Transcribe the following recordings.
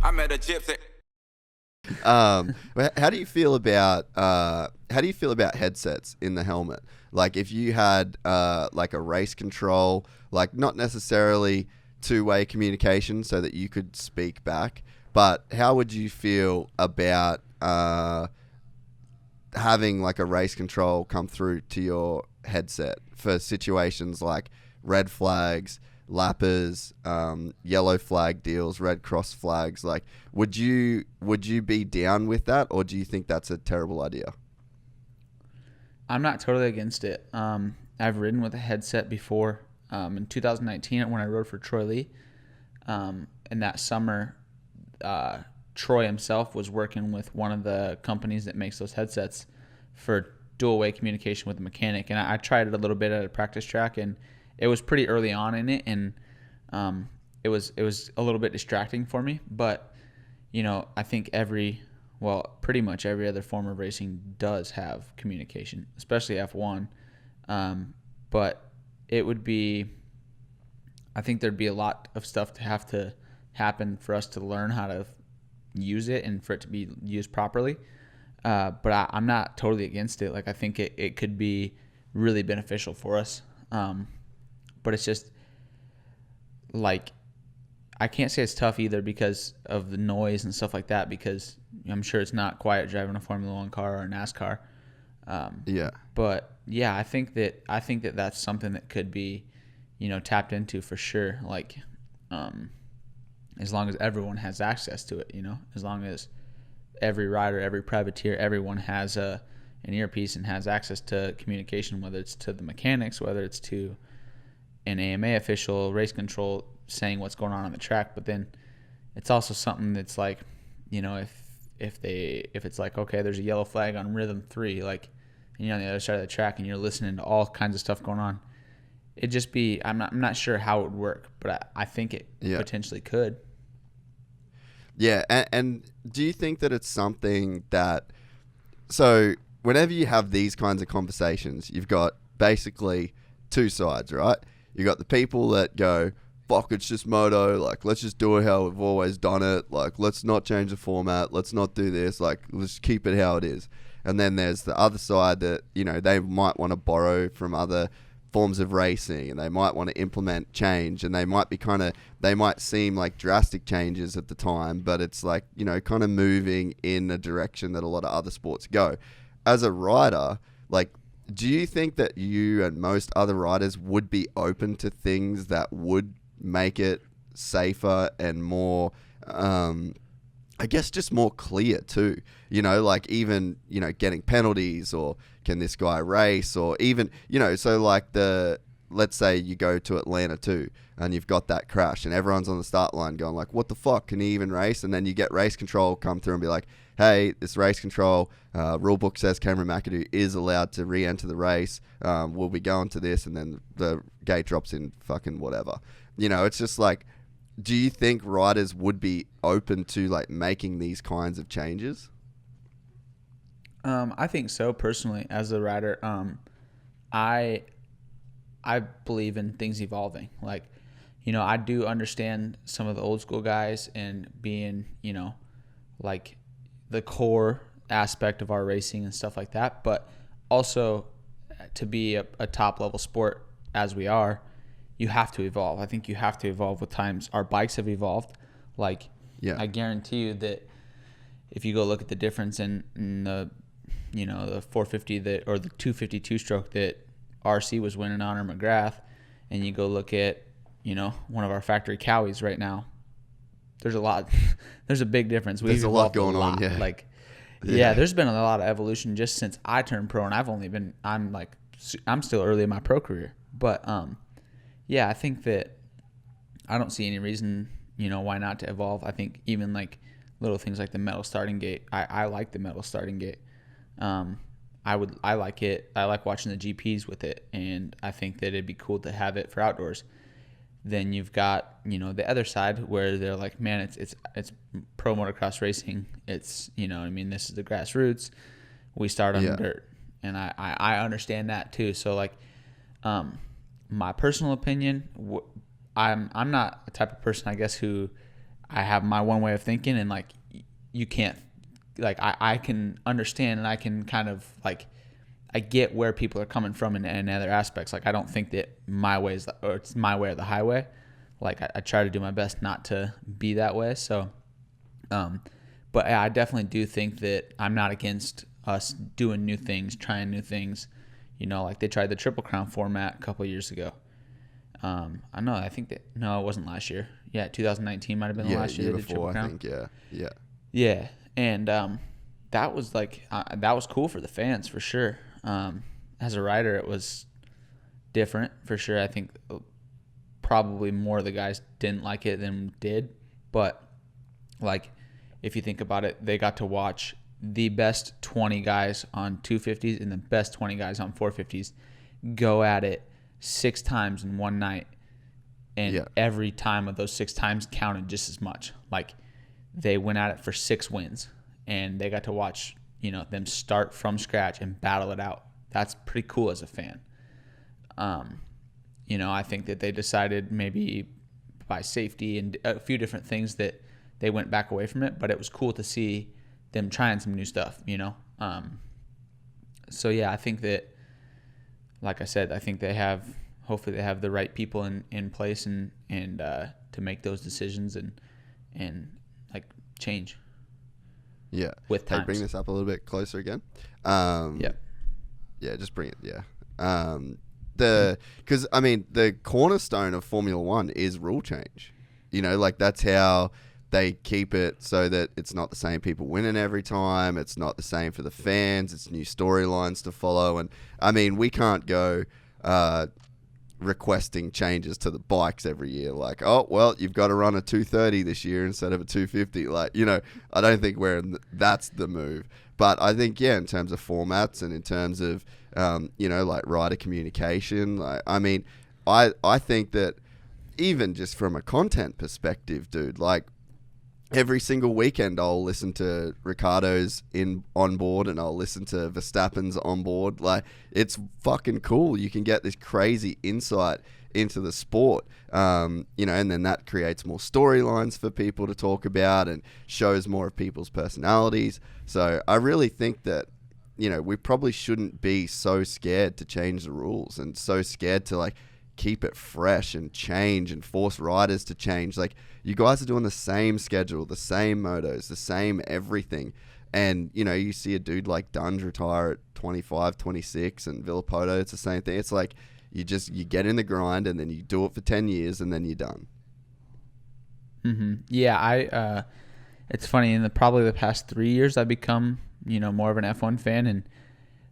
I met a gypsy. How do you feel about headsets in the helmet? Like if you had like a race control, like not necessarily two-way communication so that you could speak back, but how would you feel about having like a race control come through to your headset for situations like red flags, lappers, yellow flag deals, red cross flags? Like, would you be down with that, or do you think that's a terrible idea? I'm not totally against it. I've ridden with a headset before. In 2019, when I rode for Troy Lee, and that summer, Troy himself was working with one of the companies that makes those headsets for dual-way communication with the mechanic. And I tried it a little bit at a practice track, and it was pretty early on in it, and it was a little bit distracting for me. But, you know, I think pretty much every other form of racing does have communication, especially F1. But it would be, I think there'd be a lot of stuff to have to happen for us to learn how to use it and for it to be used properly. But I'm not totally against it. Like, I think it could be really beneficial for us. But it's just like, I can't say it's tough either because of the noise and stuff like that, because I'm sure it's not quiet driving a Formula One car or a NASCAR. Yeah. But yeah, I think that that's something that could be, you know, tapped into for sure. Like, as long as everyone has access to it, you know, as long as every rider, every privateer, everyone has an earpiece and has access to communication, whether it's to the mechanics, whether it's to an AMA official, race control saying what's going on the track. But then it's also something that's like, you know, if it's like, okay, there's a yellow flag on rhythm 3, like, and you're on the other side of the track and you're listening to all kinds of stuff going on, it'd just be, I'm not sure how it would work, but I think it potentially could. Yeah, and do you think that it's something that, so whenever you have these kinds of conversations, you've got basically two sides, right? You got the people that go, fuck, it's just moto, like, let's just do it how we've always done it, like, let's not change the format, let's not do this, like, let's keep it how it is. And then there's the other side that, you know, they might want to borrow from other forms of racing, and they might want to implement change, and they might seem like drastic changes at the time, but it's like, you know, kind of moving in a direction that a lot of other sports go. As a rider, like, do you think that you and most other riders would be open to things that would make it safer and more, I guess, just more clear too? You know, like, even, you know, getting penalties, or can this guy race, or even, you know, so like let's say you go to Atlanta too, and you've got that crash, and everyone's on the start line going like, what the fuck, can he even race? And then you get race control come through and be like, hey, this race control rule book says Cameron Mcadoo is allowed to re-enter the race. We'll be going to this, and then the gate drops in fucking whatever. You know, it's just like, do you think riders would be open to like making these kinds of changes? I think so, personally, as a rider. I believe in things evolving. Like, you know, I do understand some of the old school guys and being, you know, like the core aspect of our racing and stuff like that. But also, to be a top level sport as we are, you have to evolve. I think you have to evolve with times. Our bikes have evolved. Like, yeah. I guarantee you that if you go look at the difference in the, you know, the 450 or the 252 stroke that RC was winning on, or McGrath, and you go look at, you know, one of our factory Cowies right now, there's a big difference. There's a lot going on. Yeah. Like, yeah, there's been a lot of evolution just since I turned pro, and I'm still early in my pro career. But, yeah, I think that I don't see any reason, you know, why not to evolve. I think even like little things like the metal starting gate, I like the metal starting gate. I like it. I like watching the GPs with it, and I think that it'd be cool to have it for outdoors. Then you've got, you know, the other side where they're like, man, it's pro motocross racing. It's, you know, I mean, this is the grassroots. We start on dirt, and I understand that too. So like, my personal opinion, I'm not a type of person, I guess, who I have my one way of thinking, and like you can't, like I can understand, and I can kind of like, I get where people are coming from in other aspects. Like I don't think that my way is, or it's my way or the highway. Like I try to do my best not to be that way. So, but I definitely do think that I'm not against us doing new things, trying new things. You know, like they tried the Triple Crown format a couple of years ago. I know. I think that no, it wasn't last year. Yeah, 2019 might have been the last year they did Triple Crown. I think. Yeah. Yeah, and that was like that was cool for the fans for sure. As a rider, it was different for sure. I think probably more of the guys didn't like it than did, but like if you think about it, they got to watch the best 20 guys on 250s and the best 20 guys on 450s go at it 6 times in one night, and every time of those 6 times counted just as much. Like they went at it for 6 wins, and they got to watch, you know, them start from scratch and battle it out. That's pretty cool as a fan. You know, I think that they decided maybe by safety and a few different things that they went back away from it, but it was cool to see them trying some new stuff, you know? So yeah, I think that, like I said, I think hopefully they have the right people in place and to make those decisions and like change. Yeah. With times. Hey, bring this up a little bit closer again. Yeah, just bring it. Yeah. Because I mean, the cornerstone of Formula One is rule change. You know, like that's how they keep it so that it's not the same people winning every time. It's not the same for the fans. It's new storylines to follow. And I mean, we can't go requesting changes to the bikes every year. Like, oh, well, you've got to run a 230 this year instead of a 250. Like, you know, I don't think that's the move. But I think, yeah, in terms of formats and in terms of, you know, like rider communication, like, I mean, I think that even just from a content perspective, dude, like every single weekend I'll listen to Ricciardo's on board and I'll listen to Verstappen's on board. Like, it's fucking cool. You can get this crazy insight into the sport, you know, and then that creates more storylines for people to talk about and shows more of people's personalities. So I really think that, you know, we probably shouldn't be so scared to change the rules and so scared to like keep it fresh and change and force riders to change. Like, you guys are doing the same schedule, the same motos, the same everything. And, you know, you see a dude like Dunge retire at 25, 26 and Villapoto, it's the same thing. It's like, you get in the grind and then you do it for 10 years and then you're done. Mm-hmm. Yeah, it's funny, in probably the past 3 years, I've become, you know, more of an F1 fan, and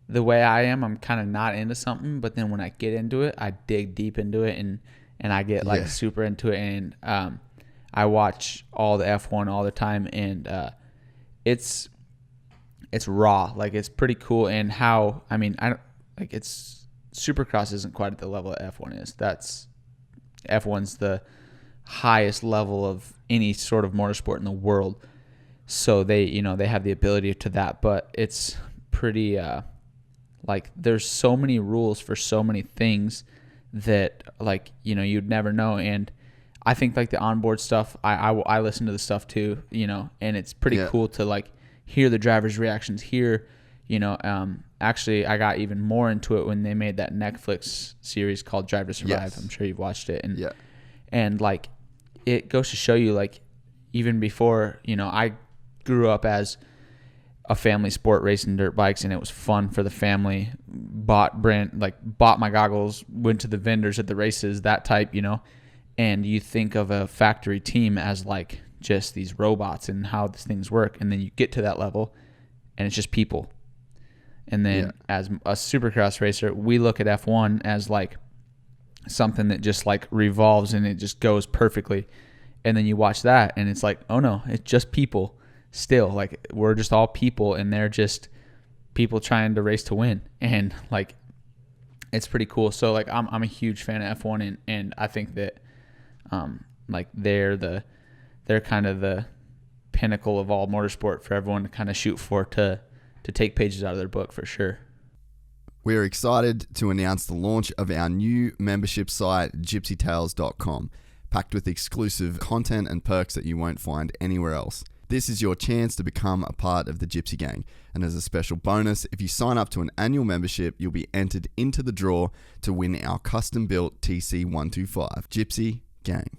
the way I am, I'm kind of not into something, but then when I get into it, I dig deep into it and I get like super into it, and I watch all the F1 all the time, and it's raw, like it's pretty cool. And how, I mean, I don't like, it's Supercross isn't quite at the level that F1 is. F1's the highest level of any sort of motorsport in the world. So they, you know, they have the ability to that, but it's pretty like there's so many rules for so many things that, like, you know, you'd never know. And I think like the onboard stuff, I listen to the stuff too, you know, and it's pretty cool to like hear the drivers' reactions, hear, you know, actually I got even more into it when they made that Netflix series called Drive to Survive. Yes. I'm sure you've watched it. And like, it goes to show you, like, even before, you know, I grew up as a family sport racing dirt bikes, and it was fun for the family. Bought my goggles, went to the vendors at the races, that type, you know. And you think of a factory team as like just these robots and how these things work, and then you get to that level and it's just people. And then as a Supercross racer, we look at F1 as like something that just like revolves and it just goes perfectly. And then you watch that and it's like, oh no, it's just people still. Like, we're just all people, and they're just people trying to race to win. And like, it's pretty cool. So like, I'm a huge fan of F1, and I think that like they're kind of the pinnacle of all motorsport for everyone to kind of shoot for, to take pages out of their book for sure. We're excited to announce the launch of our new membership site, gypsytails.com. packed with exclusive content and perks that you won't find anywhere else. This is your chance to become a part of the Gypsy Gang. And as a special bonus, if you sign up to an annual membership, you'll be entered into the draw to win our custom-built TC125. Gypsy Gang.